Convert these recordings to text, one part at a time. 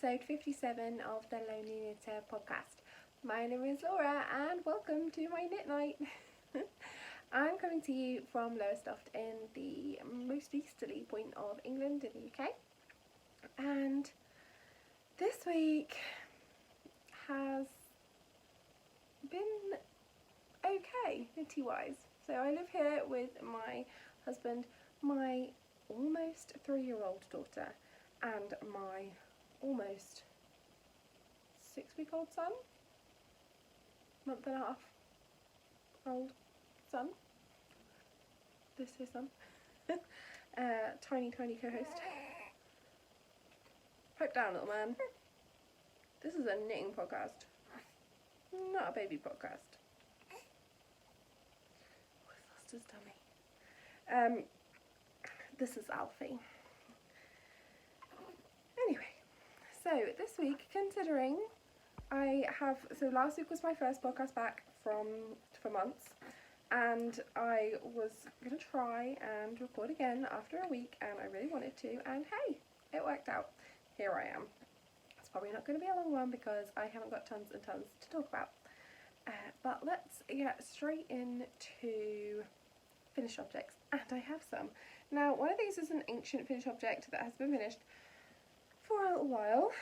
episode 57 of the Lonely Knitter podcast. My name is Laura and welcome to my knit night. I'm coming to you from Lowestoft in the most easterly point of England in the UK, and this week has been okay knitty wise. So I live here with my husband, my almost 3-year-old daughter and my almost 6-week-old son, month and a half old son. This is his son. Tiny co-host. Pipe down, little man. This is a knitting podcast, not a baby podcast. Oh, he's lost his tummy. This is Alfie. Anyway, so this week, considering so last week was my first podcast back for months, and I was going to try and record again after a week, and I really wanted to, and hey, it worked out. Here I am. It's probably not going to be a long one because I haven't got tons and tons to talk about, but let's get straight into finished objects, and I have some. Now, one of these is an ancient finished object that has been finished for a little while,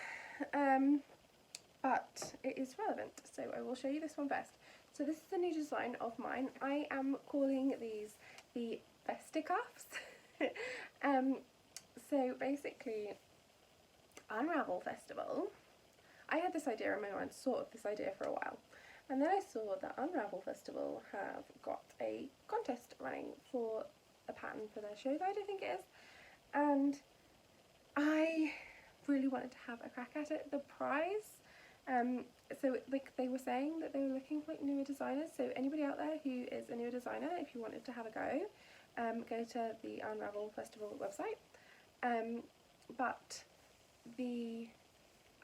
but it is relevant, so I will show you this one first. So this is a new design of mine. I am calling these the fisticuffs. So basically, Unravel Festival, I had this idea in my mind, sort of this idea for a while, and then I saw that Unravel Festival have got a contest running for a pattern for their show guide, I think it is, and I really wanted to have a crack at it. The prize, so like they were saying that they were looking for like newer designers, so anybody out there who is a newer designer, if you wanted to have a go to the Unravel Festival website. But the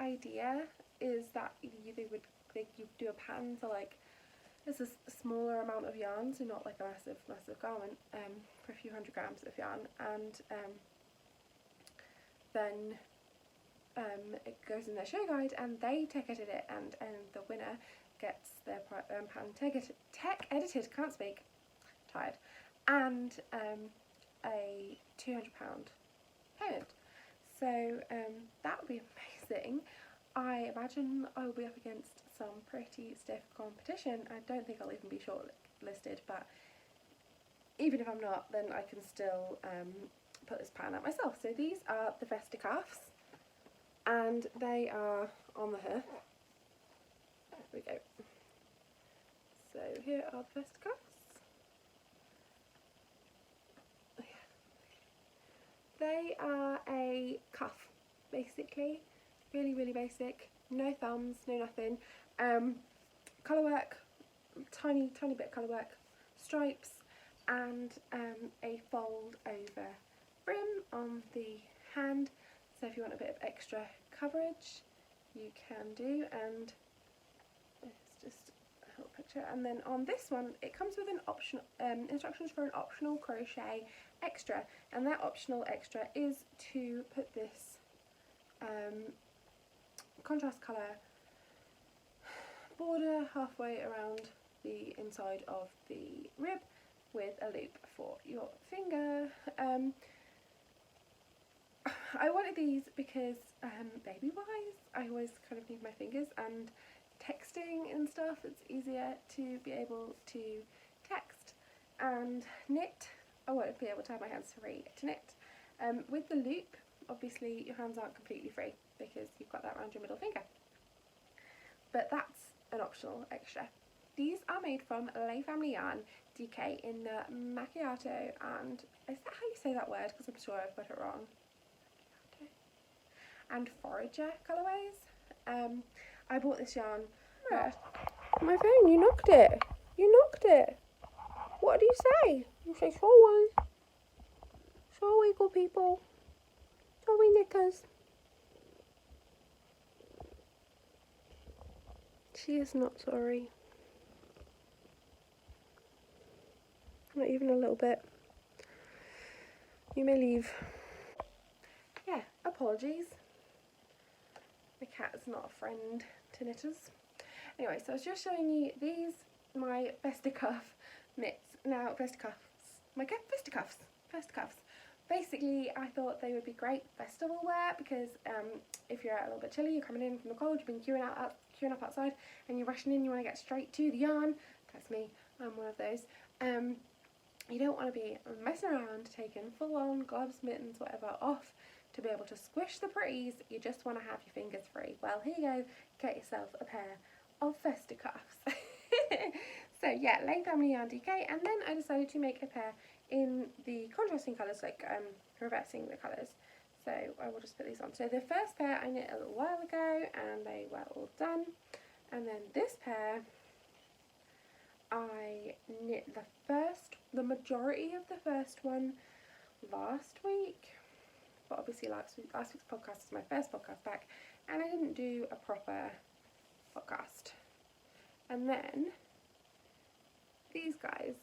idea is that you do a pattern for like, it's a smaller amount of yarn, so not like a massive garment, for a few hundred grams of yarn, and then it goes in their show guide and they tech edit it, and the winner gets their pattern tech edited, can't speak, tired, and a £200 payment. So that would be amazing. I imagine I will be up against some pretty stiff competition. I don't think I'll even be shortlisted, but even if I'm not, then I can still put this pattern out myself. So these are the fisticuffs, and they are on the hair. There we go. So here are the fisticuffs. They are a cuff, basically, really basic, no thumbs, no nothing, colourwork, tiny bit of colourwork, stripes, and a fold over brim on the hand, so if you want a bit of extra coverage you can do, and it's just a little picture. And then on this one it comes with an optional instructions for an optional crochet extra, and that optional extra is to put this contrast colour border halfway around the inside of the rib with a loop for your finger. I wanted these because baby wise I always kind of need my fingers, and texting and stuff, it's easier to be able to text and knit. I won't be able to have my hands free to knit. With the loop, obviously your hands aren't completely free because you've got that around your middle finger, but that's an optional extra. These are made from Lay Family Yarn DK in the macchiato, and is that how you say that word? Because I'm sure I've got it wrong. And forager colourways. I bought this yarn. My phone, you knocked it. You knocked it. What do you say? You say sorry. Sorry, good people. Sorry, knitters. She is not sorry. Not even a little bit. You may leave. Yeah, apologies. My cat is not a friend to knitters. Anyway, so I was just showing you these, my fisticuff knits. Now, my fisticuffs. Basically, I thought they would be great festival wear because if you're out a little bit chilly, you're coming in from the cold, you've been queuing up outside, and you're rushing in, you want to get straight to the yarn. That's me, I'm one of those. You don't want to be messing around, taking full-on gloves, mittens, whatever off to be able to squish the pretties. You just want to have your fingers free. Well, here you go, get yourself a pair of fisticuffs. So yeah, Lane Family Yarn DK, and then I decided to make a pair in the contrasting colours, like reversing the colours. So I will just put these on. So the first pair I knit a little while ago and they were all done, and then this pair I knit the majority of the first one last week, but obviously last week's podcast is my first podcast back and I didn't do a proper podcast. And then these guys,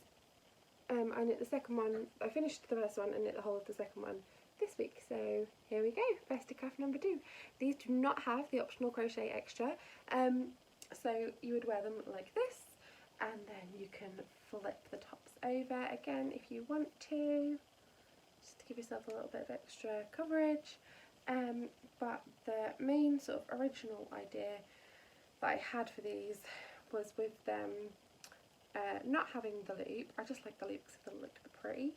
I knit the second one. I finished the first one and knit the whole of the second one this week. So here we go, fisticuff number 2. These do not have the optional crochet extra, so you would wear them like this, and then you can flip the tops over again if you want to, just to give yourself a little bit of extra coverage. But the main sort of original idea that I had for these was with them not having the loop. I just like the loop because they look pretty.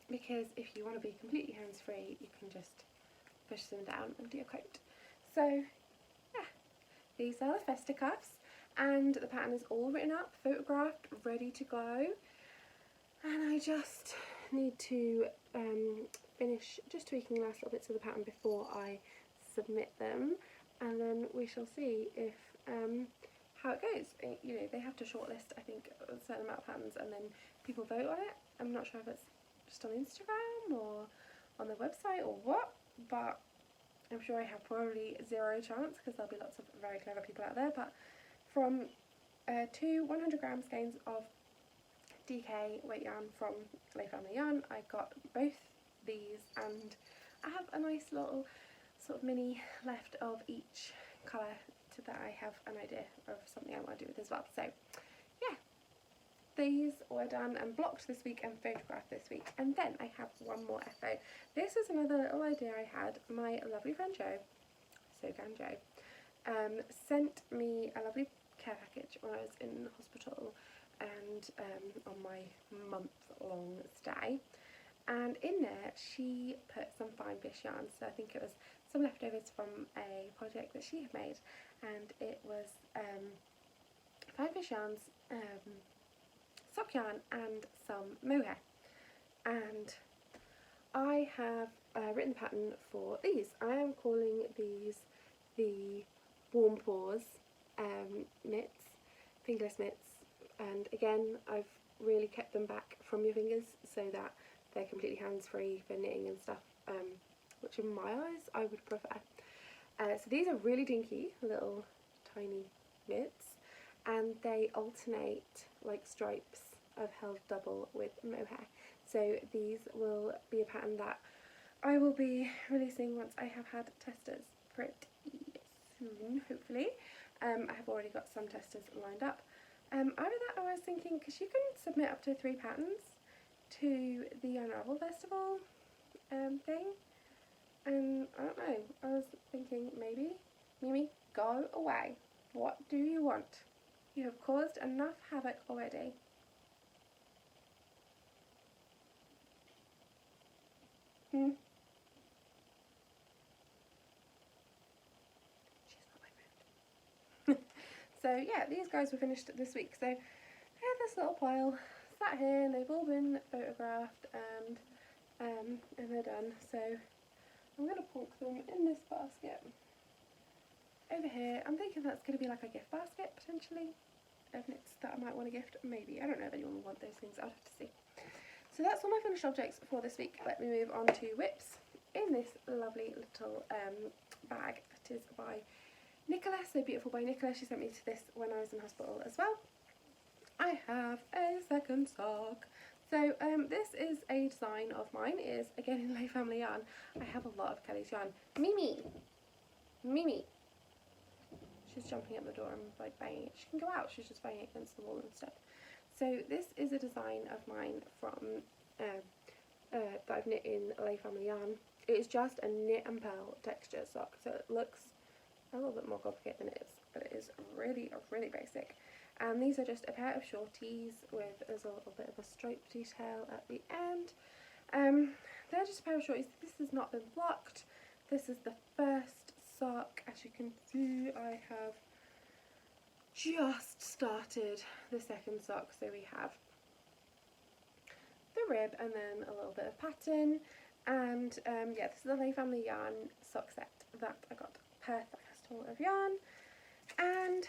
Because if you want to be completely hands-free, you can just push them down and do your coat. So yeah, these are the fisticuffs, and the pattern is all written up, photographed, ready to go. And I just need to finish just tweaking the last little bits of the pattern before I submit them, and then we shall see if how it goes. You know, they have to shortlist, I think, a certain amount of patterns and then people vote on it. I'm not sure if it's just on Instagram or on the website or what, but I'm sure I have probably zero chance because there'll be lots of very clever people out there. But from 2 100-gram skeins of DK weight yarn from Lay Family Yarn, I got both these, and I have a nice little sort of mini left of each colour so that I have an idea of something I want to do with as well. So yeah, these were done and blocked this week and photographed this week. And then I have one more FO. This is another little idea I had. My lovely friend Jo, sent me a lovely care package when I was in hospital and on my month-long stay. And in there she put some fine fish yarns, so I think it was some leftovers from a project that she had made, and it was fine fish yarns, sock yarn and some mohair. And I have written the pattern for these. I am calling these the Warm Paws mitts, fingerless mitts, and again I've really kept them back from your fingers so that they're completely hands-free for knitting and stuff, which in my eyes I would prefer. So these are really dinky little tiny mitts, and they alternate like stripes I've held double with mohair. So these will be a pattern that I will be releasing once I have had testers pretty soon, hopefully. I have already got some testers lined up. Either that, I was thinking, because you can submit up to 3 patterns to the Unravel Festival thing, and I don't know, I was thinking maybe, Mimi, go away. What do you want? You have caused enough havoc already. She's not my friend. So yeah, these guys were finished this week. So I had this little pile sat here, and they've all been photographed, and they're done. So I'm going to plonk them in this basket over here. I'm thinking that's going to be like a gift basket potentially of knits that I might want to gift. Maybe, I don't know if anyone will want those things. I'll have to see. So that's all my finished objects for this week. Let me move on to whips in this lovely little bag that is by Nicola, so beautiful by Nicola. She sent me to this when I was in hospital as well. I have a second sock. So this is a design of mine. It is again in Lay Family Yarn. I have a lot of Kelly's yarn. Mimi, Mimi. She's jumping at the door and like banging it. She can go out, she's just banging it against the wall instead. So this is a design of mine from that I've knit in Lay Family Yarn. It's just a knit and purl texture sock, so it looks a little bit more complicated than it is, but it is really, really basic. And these are just a pair of shorties with there's a little bit of a stripe detail at the end. They're just a pair of shorties. This has not been blocked. This is the first sock. As you can see, I have just started the second sock. So we have the rib and then a little bit of pattern. And yeah, this is the Lay Family Yarn sock set that I got per Festival of Yarn. And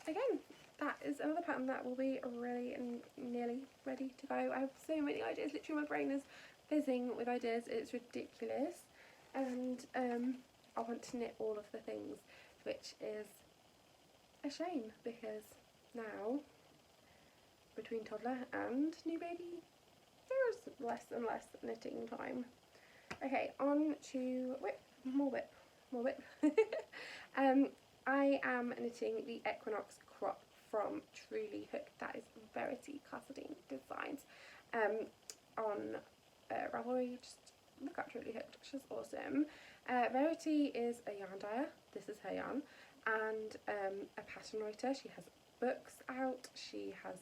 again, that is another pattern that will be really and nearly ready to go. I have so many ideas. Literally my brain is fizzing with ideas. It's ridiculous. And I want to knit all of the things, which is a shame because now, between toddler and new baby, there is less and less knitting time. Okay, on to whip, more whip, more whip. I am knitting the Equinox crop from Truly Hooked. That is Verity Cassadine Designs on Ravelry. Just look up Truly Hooked, she's awesome. Verity is a yarn dyer, this is her yarn, and a pattern writer. She has books out, she has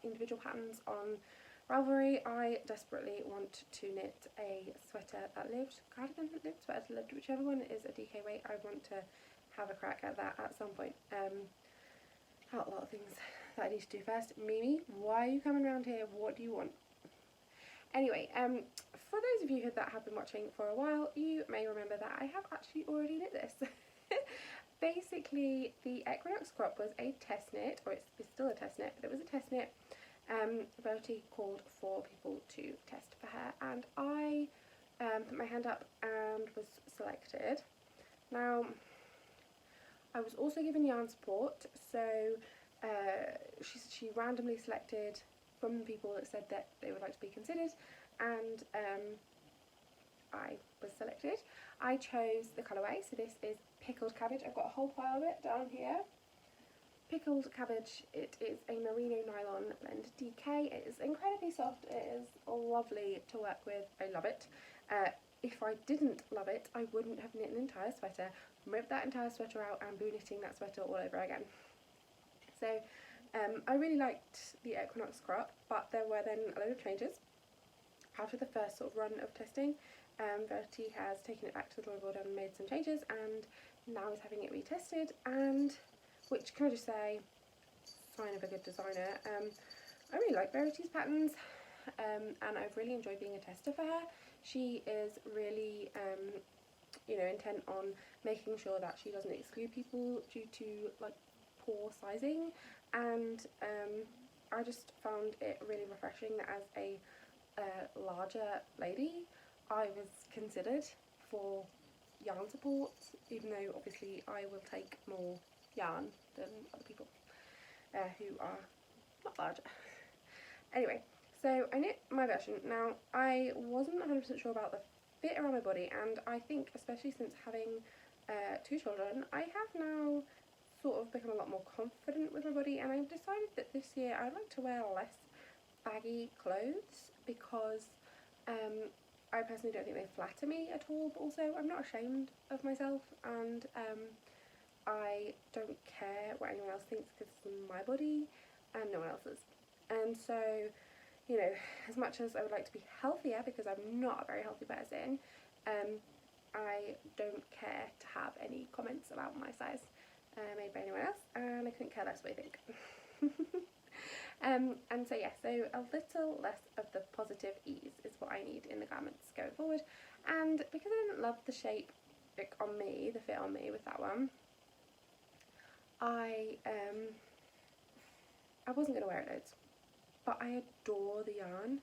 individual patterns on Ravelry. I desperately want to knit a sweater that lived, cardigan that lived, sweater that lived, whichever one is a DK weight. I want to have a crack at that at some point. A lot of things that I need to do first. Mimi, why are you coming around here? What do you want? Anyway, for those of you that have been watching for a while, you may remember that I have actually already knit this. Basically, the Equinox crop was a test knit, or it's still a test knit, but it was a test knit. Verity called for people to test for her, and I put my hand up and was selected. Now, I was also given yarn support, so she randomly selected from the people that said that they would like to be considered, and I was selected. I chose the colourway, so this is Pickled Cabbage. I've got a whole pile of it down here. Pickled Cabbage, it is a merino nylon blend DK. It is incredibly soft, it is lovely to work with, I love it. If I didn't love it, I wouldn't have knit an entire sweater, ripped that entire sweater out and be knitting that sweater all over again. So I really liked the Equinox crop, but there were then a load of changes. After the first sort of run of testing, Verity has taken it back to the drawing board and made some changes, and now is having it retested, and which, can I just say, sign of a good designer. I really like Verity's patterns, and I've really enjoyed being a tester for her. She is really, you know, intent on making sure that she doesn't exclude people due to like poor sizing, and I just found it really refreshing that as a larger lady I was considered for yarn support, even though obviously I will take more yarn than other people who are not larger. Anyway, so I knit my version. Now, I wasn't 100% sure about the fit around my body, and I think especially since having 2 children, I have now sort of become a lot more confident with my body, and I've decided that this year I'd like to wear less baggy clothes because I personally don't think they flatter me at all, but also I'm not ashamed of myself, and I don't care what anyone else thinks because it's my body and no one else's. And so, you know, as much as I would like to be healthier, because I'm not a very healthy person, I don't care to have any comments about my size made by anyone else, and I couldn't care less what you think. And so yeah, so a little less of the positive ease is what I need in the garments going forward. And because I didn't love the shape like on me, the fit on me with that one, I wasn't going to wear it loads. But I adore the yarn,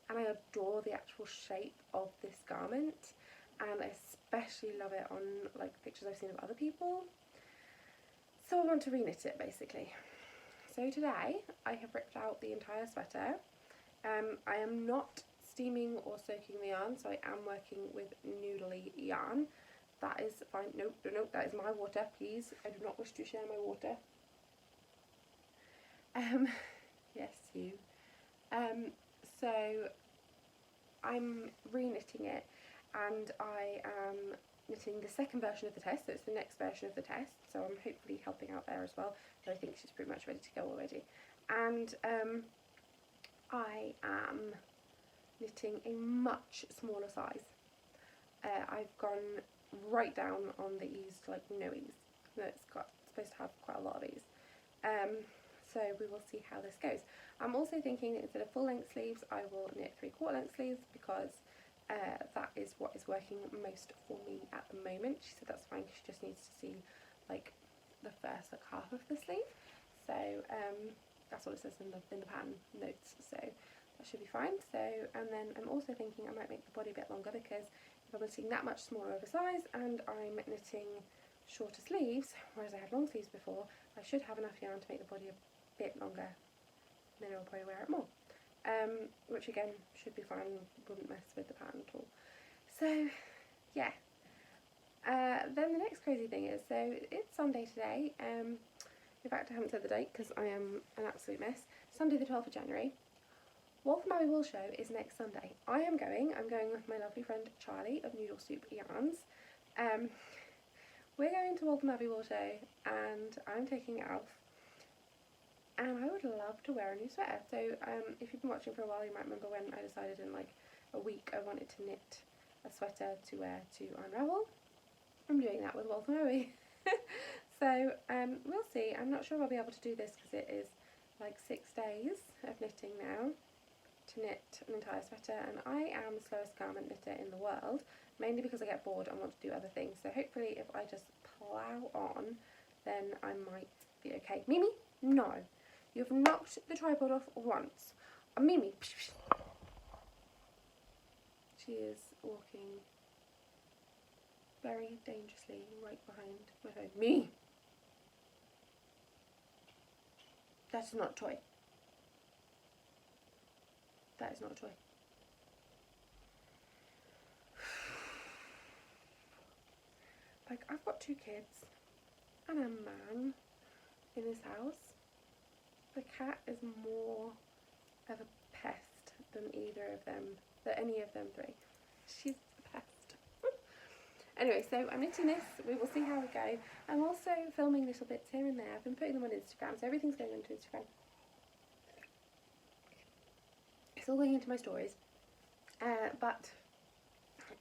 and I adore the actual shape of this garment, and I especially love it on like pictures I've seen of other people. So I want to reknit it basically. So today I have ripped out the entire sweater. I am not steaming or soaking the yarn, so I am working with noodly yarn. that is fine. Nope, nope, that is my water, please. I do not wish to share my water. Yes, you. So I'm re-knitting it, and I am knitting the second version of the test, so it's the next version of the test, so I'm hopefully helping out there as well, but I think she's pretty much ready to go already. And I am knitting a much smaller size. I've gone right down on the ease to like no ease. It's supposed to have quite a lot of ease. So we will see how this goes. I'm also thinking that instead of full length sleeves, I will knit 3/4 length sleeves, because that is what is working most for me at the moment. She said that's fine, because she just needs to see like the first like half of the sleeve. So that's what it says in the pattern notes. So that should be fine. So, and then I'm also thinking I might make the body a bit longer, because if I'm knitting that much smaller of a size and I'm knitting shorter sleeves, whereas I had long sleeves before, I should have enough yarn to make the body a bit longer, then I'll probably wear it more. Which again should be fine, wouldn't mess with the pattern at all. So yeah. Then the next crazy thing is, so it's Sunday today. In fact, I haven't said the date because I am an absolute mess. Sunday the 12th of January. Waltham Abbey Wool Show is next Sunday. I'm going with my lovely friend Charlie of Noodle Soup Yarns. We're going to Waltham Abbey Wool Show, and I'm taking Alf. And I would love to wear a new sweater. So if you've been watching for a while, you might remember when I decided in like a week I wanted to knit a sweater to wear to Unravel. I'm doing that with Waltham Abbey. So we'll see. I'm not sure if I'll be able to do this, because it is like 6 days of knitting now to knit an entire sweater, and I am the slowest garment knitter in the world, mainly because I get bored and want to do other things. So hopefully if I just plough on, then I might be okay. Mimi, no. You've knocked the tripod off once. Mimi. She is walking very dangerously right behind my phone. Me! That's not a toy. That is not a toy. Like, I've got 2 kids and a man in this house. The cat is more of a pest than any of them 3. She's a pest. Anyway, so I'm knitting this. We will see how we go. I'm also filming little bits here and there. I've been putting them on Instagram, so everything's going into Instagram. It's all going into my stories. But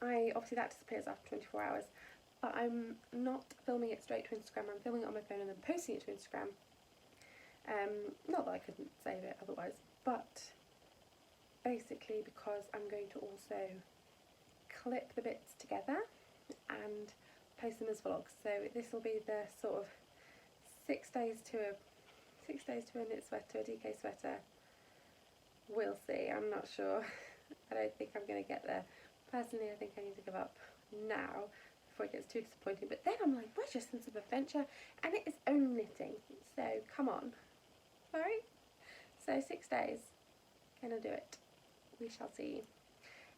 obviously that disappears after 24 hours. But I'm not filming it straight to Instagram. I'm filming it on my phone and then posting it to Instagram. Not that I couldn't save it otherwise, but basically because I'm going to also clip the bits together and post them as vlogs. So this will be the sort of 6 days to a knit sweater, a DK sweater. We'll see. I'm not sure. I don't think I'm going to get there. Personally, I think I need to give up now before it gets too disappointing. But then I'm like, where's your sense of adventure? And it is only knitting, so come on. Alright? So 6 days. Gonna do it. We shall see.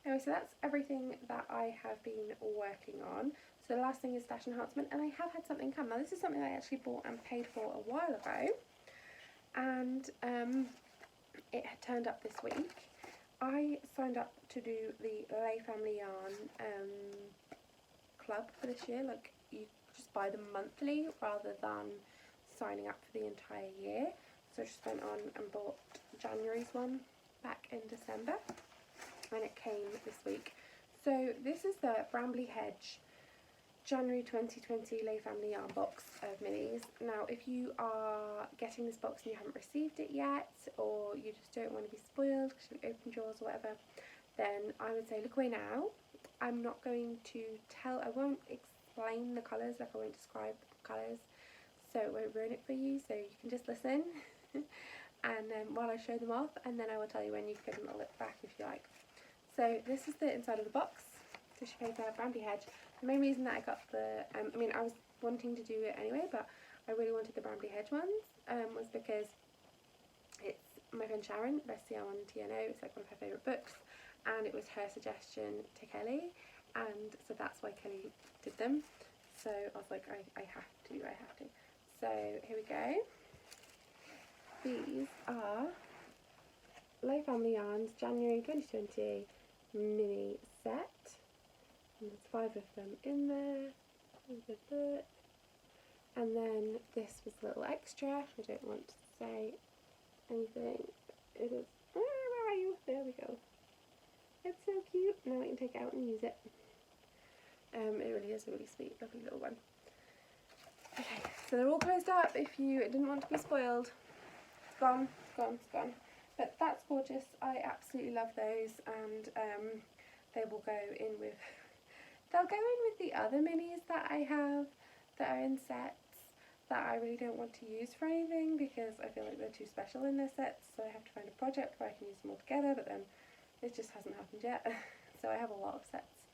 Anyway, so that's everything that I have been working on. So the last thing is stash enhancement, and I have had something come. Now this is something I actually bought and paid for a while ago, and it had turned up this week. I signed up to do the Lay Family Yarn club for this year. Like, you just buy them monthly rather than signing up for the entire year. So I just went on and bought January's one back in December, and it came this week. So this is the Brambley Hedge January 2020 Lay Family Yarn box of minis. Now if you are getting this box and you haven't received it yet, or you just don't want to be spoiled because you opened yours or whatever, then I would say look away now. I'm not going to I won't explain the colours, like I won't describe the colours, so it won't ruin it for you, so you can just listen and while I show them off, and then I will tell you when you can look back if you like. So this is the inside of the box, tissue paper, Brambley Hedge. The main reason that I got the, I mean, I was wanting to do it anyway, but I really wanted the Brambley Hedge ones, was because it's my friend Sharon, Bestie on TNO, it's like one of her favourite books, and it was her suggestion to Kelly, and so that's why Kelly did them. So I was like, I have to. So here we go. These are Low Family Yarns January 2020 mini set. And there's 5 of them in there. And then this was a little extra. I don't want to say anything. It is. Oh, where are you? There we go. It's so cute. Now I can take it out and use it. It really is a really sweet, lovely little one. Okay, so they're all closed up. If you didn't want to be spoiled, it's gone. But that's gorgeous. I absolutely love those, and they will go in with. They'll go in with the other minis that I have that are in sets that I really don't want to use for anything because I feel like they're too special in their sets. So I have to find a project where I can use them all together. But then it just hasn't happened yet. So I have a lot of sets.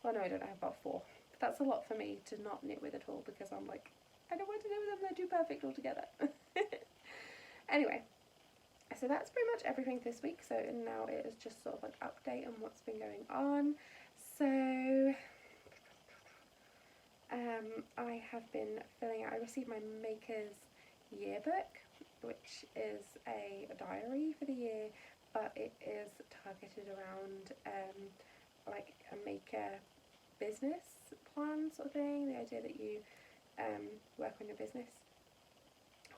Well, no, I don't. I have about 4. But that's a lot for me to not knit with at all because I'm like, I don't want to knit with them. They're too perfect all together. Anyway, so that's pretty much everything this week. So now it is just sort of like update on what's been going on. So I have been filling out. I received my Maker's Yearbook, which is a diary for the year, but it is targeted around like a maker business plan sort of thing, the idea that you work on your business.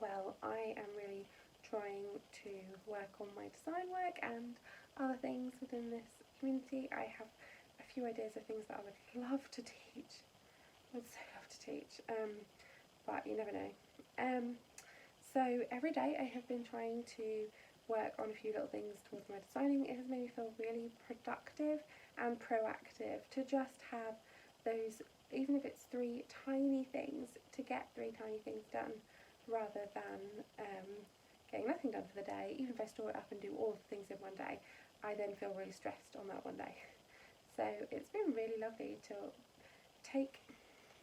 Well, I am really trying to work on my design work and other things within this community. I have a few ideas of things that I would love to teach. I would so love to teach, but you never know. So every day I have been trying to work on a few little things towards my designing. It has made me feel really productive and proactive to just have those, even if it's 3 tiny things, to get 3 tiny things done rather than getting nothing done for the day. Even if I store it up and do all the things in one day, I then feel really stressed on that one day. So it's been really lovely to take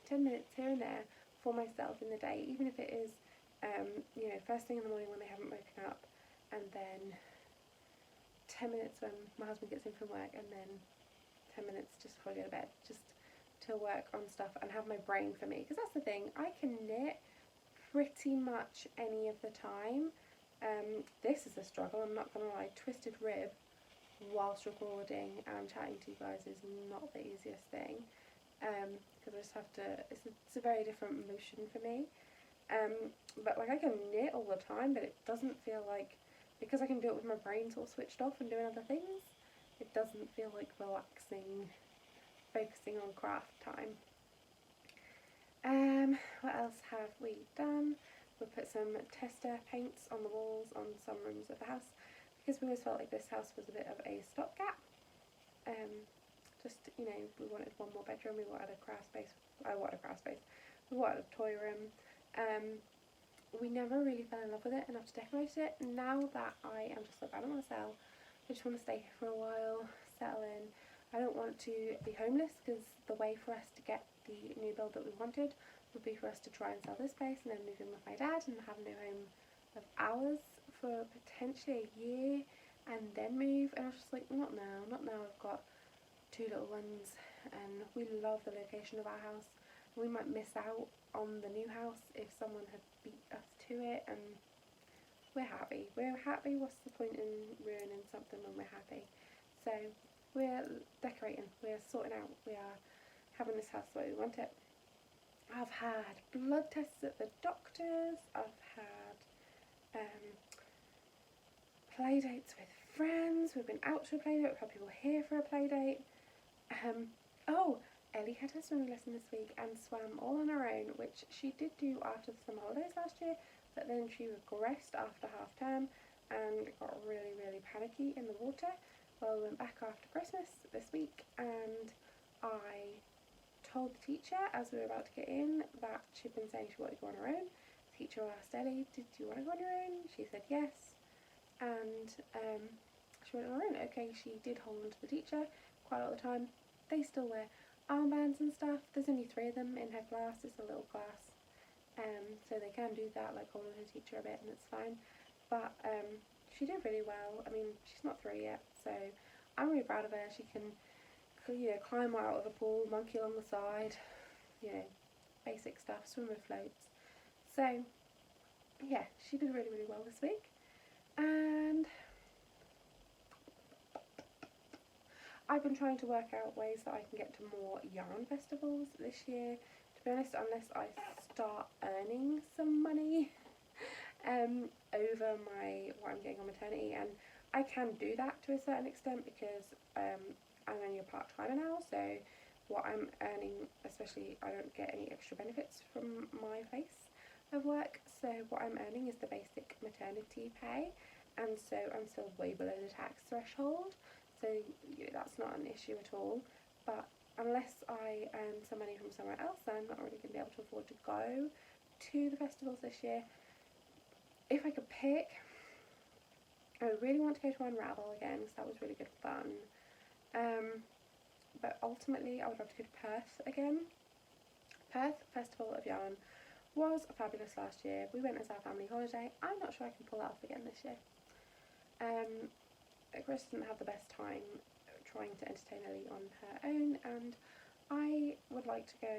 10 minutes here and there for myself in the day, even if it is you know, first thing in the morning when they haven't woken up, and then 10 minutes when my husband gets in from work, and then 10 minutes just before I go to bed, just to work on stuff and have my brain for me. Because that's the thing, I can knit pretty much any of the time. This is a struggle, I'm not going to lie. Twisted rib whilst recording and chatting to you guys is not the easiest thing, because I just have to, it's a very different motion for me. But like I can knit all the time, but it doesn't feel like, because I can do it with my brain sort of switched off and doing other things, it doesn't feel like relaxing, focusing on craft time. What else have we done? We put some tester paints on the walls on some rooms of the house, because we always felt like this house was a bit of a stopgap. Just, you know, we wanted one more bedroom, we wanted a craft space, we wanted a toy room. We never really fell in love with it enough to decorate it. Now that I am just like, I don't want to sell, I just want to stay here for a while, settle in. I don't want to be homeless, because the way for us to get the new build that we wanted would be for us to try and sell this place and then move in with my dad and have a new home of ours for potentially a year and then move. And I was just like, not now. I've got 2 little ones and we love the location of our house. We might miss out on the new house if someone had beat us to it, and we're happy. What's the point in ruining something when we're happy? So we're decorating, we're sorting out, we are having this house the way we want it. I've had blood tests at the doctor's, I've had play dates with friends, we've been out to a play date, we've had people here for a play date. Oh, Ellie had her swimming lesson this week and swam all on her own, which she did do after the summer holidays last year, but then she regressed after half term and got really, really panicky in the water. Well, we went back after Christmas this week, and I told the teacher as we were about to get in that she'd been saying she wanted to go on her own. The teacher asked Ellie, did you want to go on your own? She said yes, and she went on her own. Okay, she did hold on to the teacher quite a lot of the time. They still wear armbands and stuff. There's only 3 of them in her class, it's a little class, so they can do that, like hold on her teacher a bit, and it's fine. But she did really well. I mean, she's not 3 yet, so I'm really proud of her. She can you know, climb out of the pool, monkey along the side, you know, basic stuff, swim with floats. So yeah, she did really, really well this week. And I've been trying to work out ways that I can get to more yarn festivals this year. To be honest, unless I start earning some money over what I'm getting on maternity, and I can do that to a certain extent because I'm only a part-timer now, so what I'm earning, especially, I don't get any extra benefits from my place of work, so what I'm earning is the basic maternity pay, and so I'm still way below the tax threshold, so you know, that's not an issue at all. But unless I earn some money from somewhere else, then I'm not really going to be able to afford to go to the festivals this year. If I could pick, I really want to go to Unravel again because that was really good fun. But ultimately I would love to go to Perth again. Perth Festival of Yarn was fabulous last year. We went as our family holiday. I'm not sure I can pull that off again this year. Chris didn't have the best time trying to entertain Ellie on her own, and I would like to go,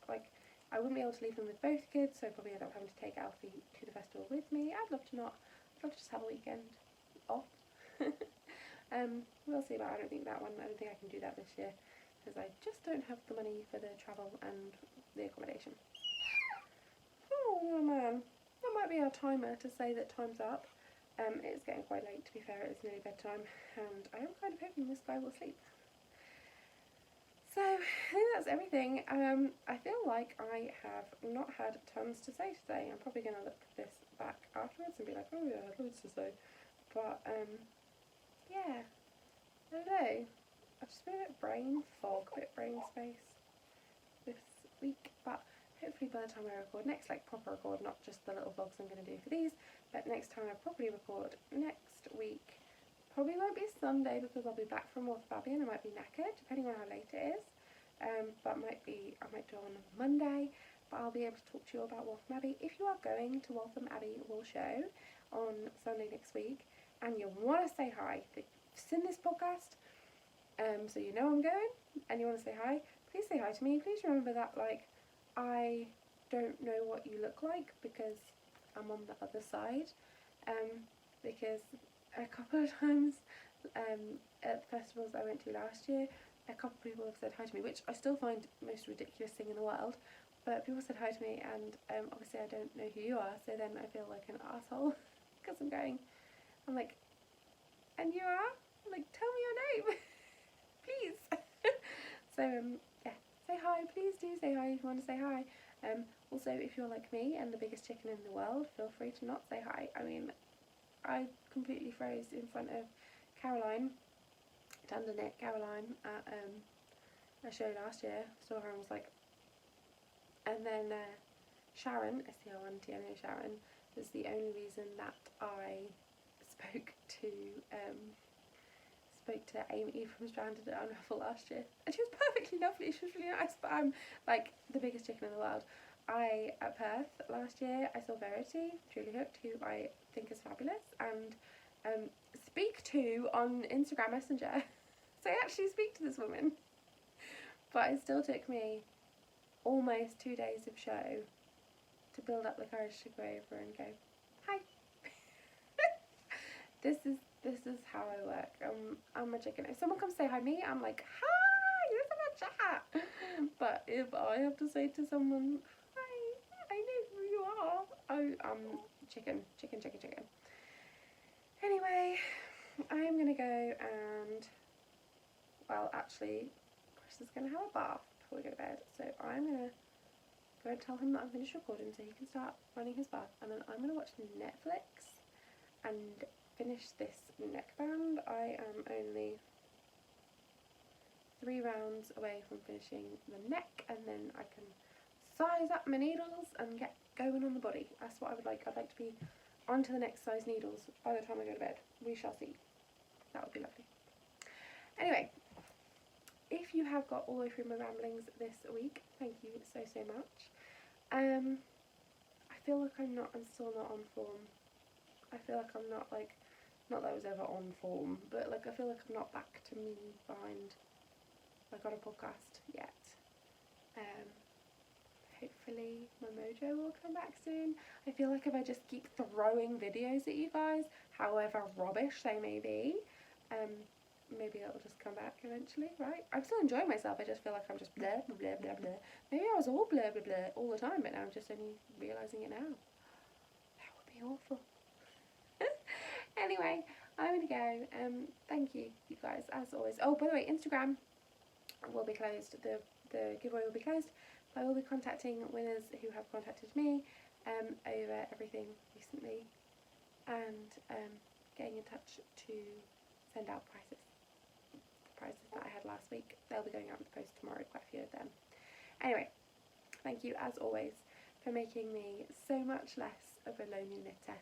like, I wouldn't be able to leave them with both kids, so I'd probably end up having to take Alfie to the festival with me. I'd love to just have a weekend off. We'll see, but I don't think I can do that this year, because I just don't have the money for the travel and the accommodation. Oh man, that might be our timer to say that time's up. It's getting quite late, to be fair. It's nearly bedtime, and I am kind of hoping this guy will sleep. So I think that's everything. I feel like I have not had tons to say today. I'm probably going to look this back afterwards and be like, oh yeah, I had loads to say. But yeah, I don't know. I've just been a bit brain fog, a bit brain space this week. But hopefully by the time I record next, like proper record, not just the little vlogs I'm going to do for these, but next time I probably record next week, probably won't be Sunday because I'll be back from Waltham Abbey and I might be knackered, depending on how late it is. But I might do it on Monday, but I'll be able to talk to you about Waltham Abbey. If you are going to Waltham Abbey Wool Show on Sunday next week and you want to say hi, you've seen this podcast, so you know I'm going, and you want to say hi, please say hi to me. Please remember that, like, I don't know what you look like because I'm on the other side, because a couple of times at the festivals I went to last year, a couple of people have said hi to me, which I still find the most ridiculous thing in the world, but people said hi to me, and obviously I don't know who you are, so then I feel like an asshole because I'm like, and you are? Like, tell me your name, please. So yeah, say hi, please do say hi if you want to say hi. Also, if you're like me and the biggest chicken in the world, feel free to not say hi. I mean, I completely froze in front of Caroline, Tandernit Caroline, at a show last year. Saw her and was like, and then Sharon, S-C-O-N-T-N-O, Sharon, was the only reason that I spoke to Amy from Stranded at Unravel last year, and she was perfectly lovely. She was really nice, but I'm like the biggest chicken in the world. At Perth last year, I saw Verity, Truly Hooked, who I think is fabulous, and speak to on Instagram Messenger. So I actually speak to this woman, but it still took me almost 2 days of show to build up the courage to go over and go, hi. This is how I work. I'm a chicken. If someone comes to say hi to me, I'm like, hi, let's have a chat. But if I have to say to someone, hi, I know who you are, I'm chicken. Anyway, I'm gonna go and, well, actually, Chris is gonna have a bath before we go to bed. So I'm gonna go and tell him that I'm finished recording so he can start running his bath, and then I'm gonna watch Netflix and finish this neckband. I am only 3 rounds away from finishing the neck, and then I can size up my needles and get going on the body. That's what I would like. I'd like to be on to the next size needles by the time I go to bed. We shall see. That would be lovely. Anyway, if you have got all the way through my ramblings this week, thank you so much. I feel like I'm still not on form. I feel like I'm not that I was ever on form, but like I feel like I'm not back to me behind I got a podcast yet. Hopefully my mojo will come back soon. I feel like if I just keep throwing videos at you guys, however rubbish they may be, maybe it'll just come back eventually, right? I'm still enjoying myself, I just feel like I'm just blah, blah, blah, blah, blah. Maybe I was all blah, blah, blah all the time, but now I'm just only realising it now. That would be awful. Anyway, I'm gonna go. Thank you, you guys, as always. Oh, by the way, Instagram will be closed. The giveaway will be closed. I will be contacting winners who have contacted me over everything recently, and getting in touch to send out prizes. The prizes that I had last week, they'll be going out in the post tomorrow, quite a few of them. Anyway, thank you as always for making me so much less of a lonely knitter.